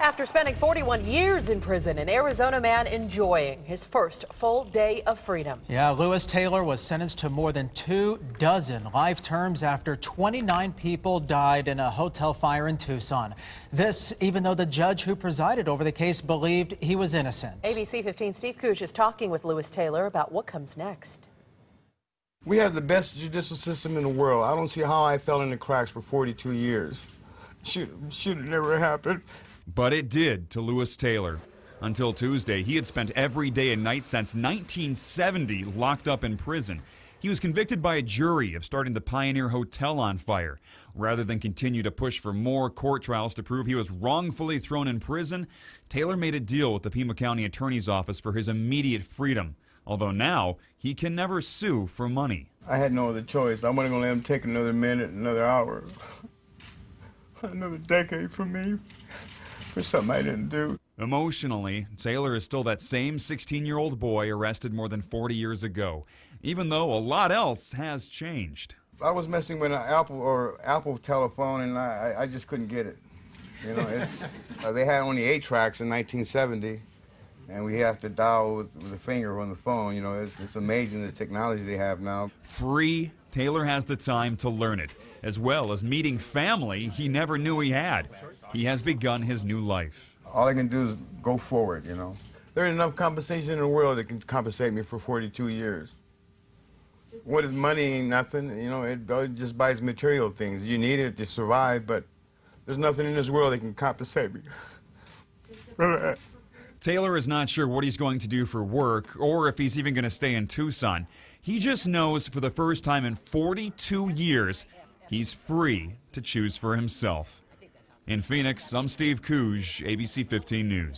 After spending 41 years in prison, an Arizona man enjoying his first full day of freedom. Yeah, Lewis Taylor was sentenced to more than 24 life terms after 29 people died in a hotel fire in Tucson. This, even though the judge who presided over the case believed he was innocent. ABC 15's Steve Kuch is talking with Lewis Taylor about what comes next. We have the best judicial system in the world. I don't see how I fell in the cracks for 42 years. Should have never happened. But it did to Lewis Taylor. Until Tuesday, he had spent every day and night since 1970 locked up in prison. He was convicted by a jury of starting the Pioneer Hotel on fire. Rather than continue to push for more court trials to prove he was wrongfully thrown in prison, Taylor made a deal with the Pima County Attorney's Office for his immediate freedom. Although now, he can never sue for money. I had no other choice. I wasn't going to let him take another minute, another hour, another decade from me for something I didn't do. Emotionally, Taylor is still that same 16-year-old boy arrested more than 40 years ago, even though a lot else has changed. I was messing with an Apple telephone, and I just couldn't get it. You know, they had only 8 tracks in 1970. And we have to dial with a finger on the phone. You know, it's amazing the technology they have now. Free, Taylor has the time to learn it, as well as meeting family he never knew he had. He has begun his new life. All I can do is go forward, you know. There's enough compensation in the world that can compensate me for 42 years. What is money? Ain't nothing. You know, it just buys material things. You need it to survive, but there's nothing in this world that can compensate me for that. Taylor is not sure what he's going to do for work or if he's even going to stay in Tucson. He just knows for the first time in 42 years, he's free to choose for himself. In Phoenix, I'm Steve Kuch, ABC 15 News.